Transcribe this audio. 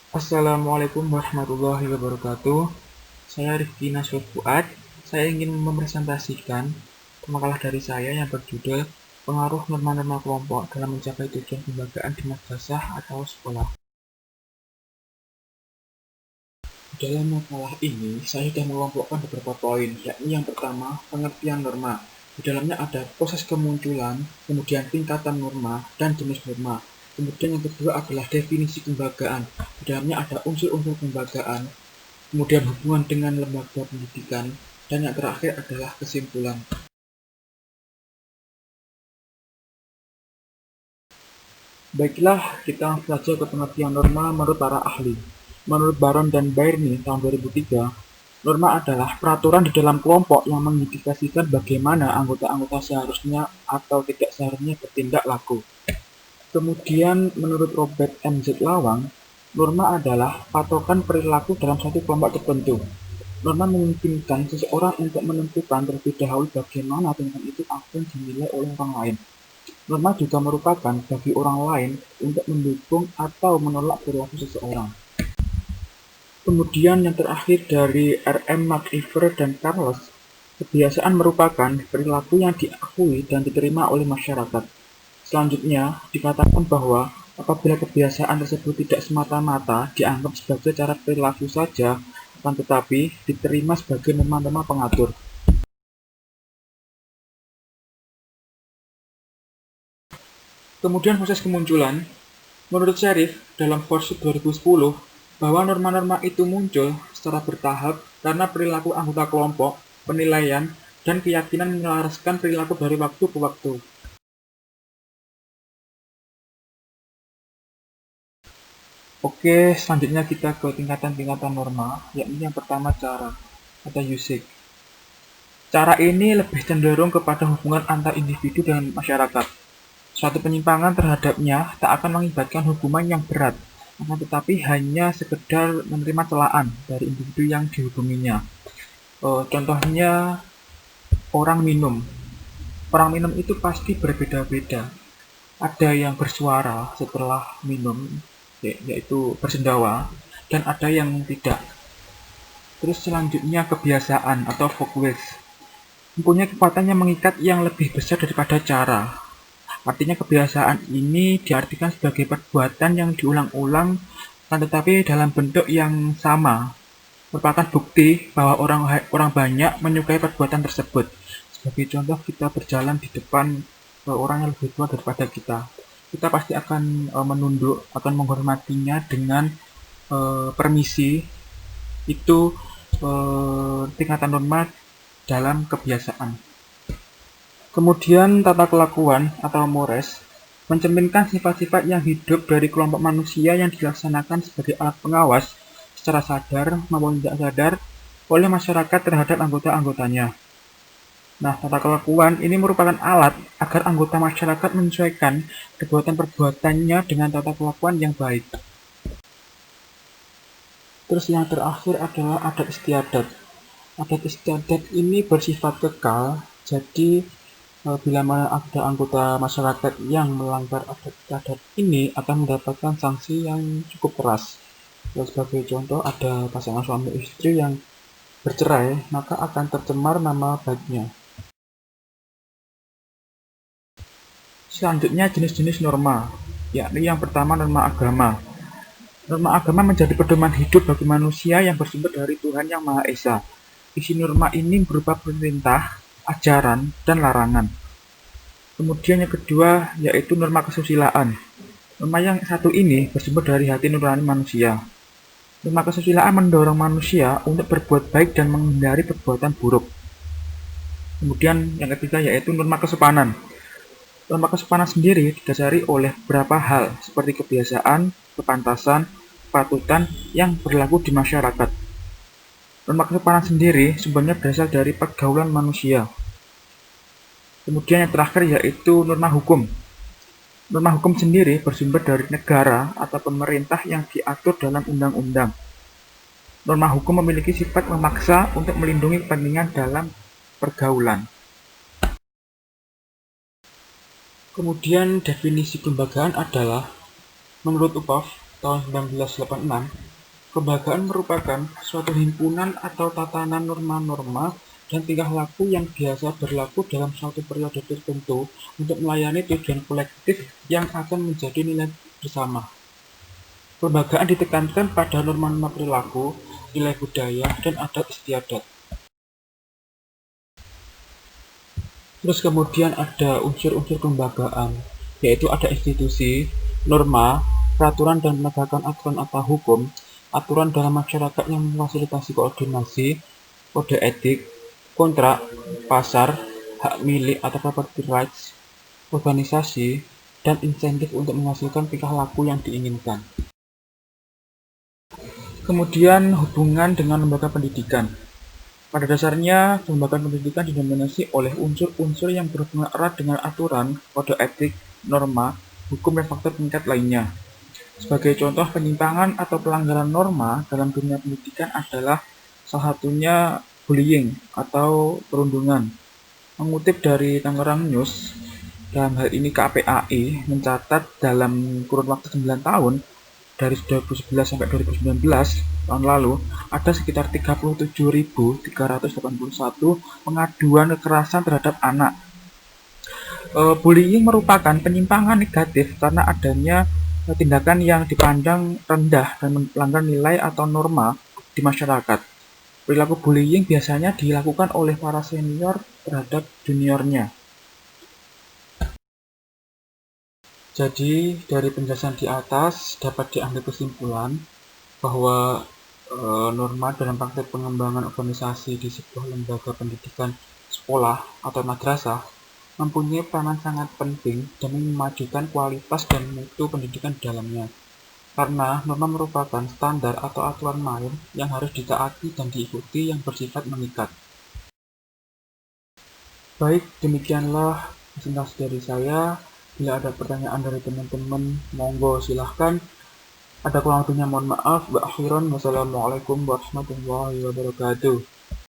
Assalamualaikum warahmatullahi wabarakatuh. Saya Rifki Nasrul Fuad. Saya ingin mempresentasikan makalah dari saya yang berjudul Pengaruh Norma-Norma Kelompok dalam Mencapai Tujuan Kelembagaan di Madrasah atau Sekolah. Dalam makalah ini, saya sudah mengelompokkan beberapa poin, yakni yang pertama, pengertian norma. Di dalamnya ada proses kemunculan, kemudian tingkatan norma, dan jenis norma. Kemudian yang kedua adalah definisi kelembagaan. Di dalamnya ada unsur-unsur kelembagaan, kemudian hubungan dengan lembaga pendidikan, dan yang terakhir adalah kesimpulan. Baiklah, kita langsung saja ke pengertian norma menurut para ahli. Menurut Baron dan Bairni tahun 2003, norma adalah peraturan di dalam kelompok yang mengindikasikan bagaimana anggota-anggota seharusnya atau tidak seharusnya bertindak laku. Kemudian menurut Robert M. Z. Lawang, norma adalah patokan perilaku dalam satu kelompok tertentu. Norma memungkinkan seseorang untuk menentukan terlebih dahulu bagaimana tindakan itu akan dinilai oleh orang lain. Norma juga merupakan bagi orang lain untuk mendukung atau menolak perilaku seseorang. Kemudian yang terakhir dari R.M. McIver dan Carlos, kebiasaan merupakan perilaku yang diakui dan diterima oleh masyarakat. Selanjutnya, dikatakan bahwa apabila kebiasaan tersebut tidak semata-mata dianggap sebagai cara perilaku saja, akan tetapi diterima sebagai norma-norma pengatur. Kemudian proses kemunculan, menurut Sherif dalam Forsut 2010, bahwa norma-norma itu muncul secara bertahap karena perilaku anggota kelompok, penilaian, dan keyakinan menyelaraskan perilaku dari waktu ke waktu. Oke, selanjutnya kita ke tingkatan-tingkatan norma, yakni yang pertama cara atau usage. Cara ini lebih cenderung kepada hubungan antar individu dan masyarakat. Suatu penyimpangan terhadapnya tak akan mengakibatkan hukuman yang berat, akan tetapi hanya sekedar menerima celaan dari individu yang dihubunginya. Contohnya orang minum. Orang minum itu pasti berbeda-beda. Ada yang bersuara setelah minum, yaitu bersendawa, dan ada yang tidak. Terus selanjutnya kebiasaan atau folkways. Mempunyai kekuatan yang mengikat yang lebih besar daripada cara. Artinya kebiasaan ini diartikan sebagai perbuatan yang diulang-ulang tetapi dalam bentuk yang sama. Merupakan bukti bahwa orang banyak menyukai perbuatan tersebut. Sebagai contoh, kita berjalan di depan orang yang lebih tua daripada kita. Kita pasti akan menunduk, akan menghormatinya dengan permisi. Itu tingkatan norma dalam kebiasaan. Kemudian tata kelakuan atau mores mencerminkan sifat-sifat yang hidup dari kelompok manusia yang dilaksanakan sebagai alat pengawas secara sadar maupun tidak sadar oleh masyarakat terhadap anggota-anggotanya. Nah, tata kelakuan ini merupakan alat agar anggota masyarakat menyesuaikan perbuatan-perbuatannya dengan tata kelakuan yang baik. Terus yang terakhir adalah adat istiadat. Adat istiadat ini bersifat kekal, jadi bila mana ada anggota masyarakat yang melanggar adat istiadat ini akan mendapatkan sanksi yang cukup keras. Sebagai contoh, ada pasangan suami istri yang bercerai, maka akan tercemar nama baiknya. Selanjutnya jenis-jenis norma, yakni yang pertama norma agama. Norma agama menjadi pedoman hidup bagi manusia yang bersumber dari Tuhan Yang Maha Esa. Isi norma ini berupa perintah, ajaran, dan larangan. Kemudian yang kedua yaitu norma kesusilaan. Norma yang satu ini bersumber dari hati nurani manusia. Norma kesusilaan mendorong manusia untuk berbuat baik dan menghindari perbuatan buruk. Kemudian yang ketiga yaitu norma kesopanan. Norma kesopanan sendiri didasari oleh beberapa hal seperti kebiasaan, kepantasan, kepatutan yang berlaku di masyarakat. Norma kesopanan sendiri sumbernya berasal dari pergaulan manusia. Kemudian yang terakhir yaitu norma hukum. Norma hukum sendiri bersumber dari negara atau pemerintah yang diatur dalam undang-undang. Norma hukum memiliki sifat memaksa untuk melindungi kepentingan dalam pergaulan. Kemudian definisi kelembagaan adalah, menurut Uphoff, tahun 1986, kelembagaan merupakan suatu himpunan atau tatanan norma-norma dan tingkah laku yang biasa berlaku dalam suatu periode tertentu untuk melayani tujuan kolektif yang akan menjadi nilai bersama. Kelembagaan ditekankan pada norma-norma perilaku, nilai budaya, dan adat istiadat. Terus kemudian ada unsur-unsur kelembagaan, yaitu ada institusi, norma, peraturan dan penegakan aturan atau hukum, aturan dalam masyarakat yang memfasilitasi koordinasi, kode etik, kontrak, pasar, hak milik atau property rights, organisasi, dan insentif untuk menghasilkan tingkah laku yang diinginkan. Kemudian hubungan dengan lembaga pendidikan. Pada dasarnya, lembaga pendidikan didominasi oleh unsur-unsur yang berhubungan erat dengan aturan, kode etik, norma, hukum, dan faktor pengikat lainnya. Sebagai contoh, penyimpangan atau pelanggaran norma dalam dunia pendidikan adalah salah satunya bullying atau perundungan. Mengutip dari Tangerang News, dalam hal ini KPAI mencatat dalam kurun waktu 9 tahun, dari 2011 sampai 2019 tahun lalu, ada sekitar 37.381 pengaduan kekerasan terhadap anak. Bullying merupakan penyimpangan negatif karena adanya tindakan yang dipandang rendah dan melanggar nilai atau norma di masyarakat. Perilaku bullying biasanya dilakukan oleh para senior terhadap juniornya. Jadi, dari penjelasan di atas dapat diambil kesimpulan bahwa norma dalam praktek pengembangan organisasi di sebuah lembaga pendidikan sekolah atau madrasah mempunyai peranan sangat penting demi memajukan kualitas dan mutu pendidikan di dalamnya. Karena norma merupakan standar atau aturan main yang harus ditaati dan diikuti yang bersifat mengikat. Baik, demikianlah presentasi dari saya. Bila ada pertanyaan dari teman-teman, monggo silahkan. Ada kurang lebihnya mohon maaf. Wassalamualaikum warahmatullahi wabarakatuh.